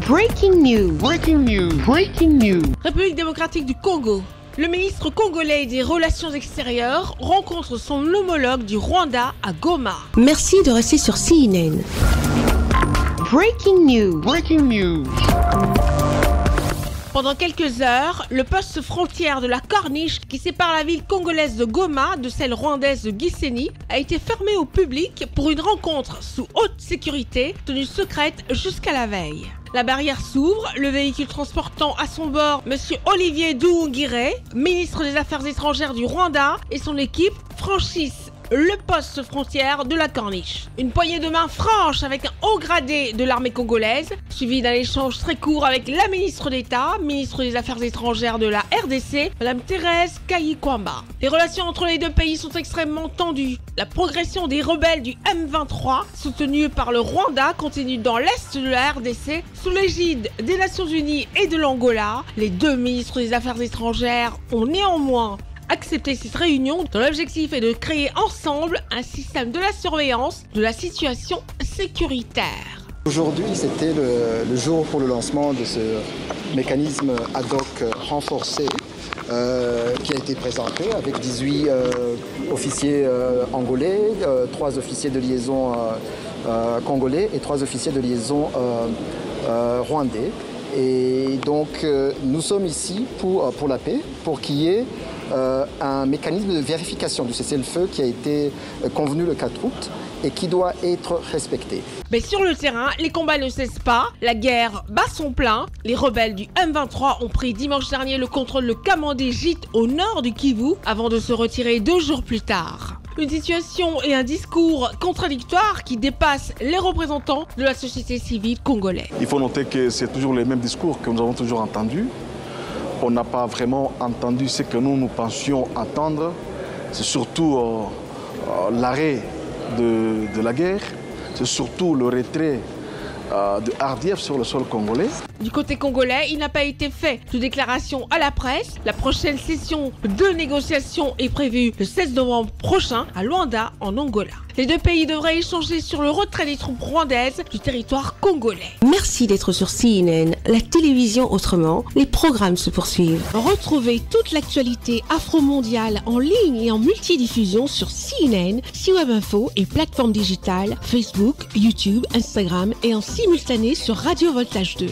Breaking news. Breaking news. Breaking news. République démocratique du Congo. Le ministre congolais des Relations extérieures rencontre son homologue du Rwanda à Goma. Merci de rester sur CNN. Breaking news. Breaking news. Pendant quelques heures, le poste frontière de la Corniche qui sépare la ville congolaise de Goma de celle rwandaise de Gisenyi a été fermé au public pour une rencontre sous haute sécurité tenue secrète jusqu'à la veille. La barrière s'ouvre, le véhicule transportant à son bord M. Olivier Nduhungirehe, ministre des Affaires étrangères du Rwanda, et son équipe franchissent le poste frontière de la Corniche. Une poignée de main franche avec un haut gradé de l'armée congolaise, suivi d'un échange très court avec la ministre d'État, ministre des Affaires étrangères de la RDC, Mme Thérèse Kayikwamba. Les relations entre les deux pays sont extrêmement tendues. La progression des rebelles du M23, soutenus par le Rwanda, continue dans l'est de la RDC, sous l'égide des Nations Unies et de l'Angola. Les deux ministres des Affaires étrangères ont néanmoins accepter cette réunion dont l'objectif est de créer ensemble un système de la surveillance de la situation sécuritaire. Aujourd'hui, c'était le jour pour le lancement de ce mécanisme ad hoc renforcé qui a été présenté avec 18 officiers angolais, 3 officiers de liaison congolais et 3 officiers de liaison rwandais. Et donc nous sommes ici pour la paix, pour qu'il y ait un mécanisme de vérification du cessez-le-feu qui a été convenu le 4 août et qui doit être respecté. Mais sur le terrain, les combats ne cessent pas, la guerre bat son plein. Les rebelles du M23 ont pris dimanche dernier le contrôle de Kamandé Gite au nord du Kivu avant de se retirer 2 jours plus tard. Une situation et un discours contradictoires qui dépassent les représentants de la société civile congolaise. Il faut noter que c'est toujours les mêmes discours que nous avons toujours entendus. On n'a pas vraiment entendu ce que nous pensions entendre. C'est surtout l'arrêt de la guerre, c'est surtout le retrait de RDF sur le sol congolais. Du côté congolais, il n'a pas été fait de déclaration à la presse. La prochaine session de négociation est prévue le 16 novembre prochain à Luanda, en Angola. Les deux pays devraient échanger sur le retrait des troupes rwandaises du territoire congolais. Merci d'être sur CNN, la télévision autrement. Les programmes se poursuivent. Retrouvez toute l'actualité afro-mondiale en ligne et en multidiffusion sur CNN, C-Web Info et plateformes digitales, Facebook, YouTube, Instagram et en simultané sur Radio Voltage 2.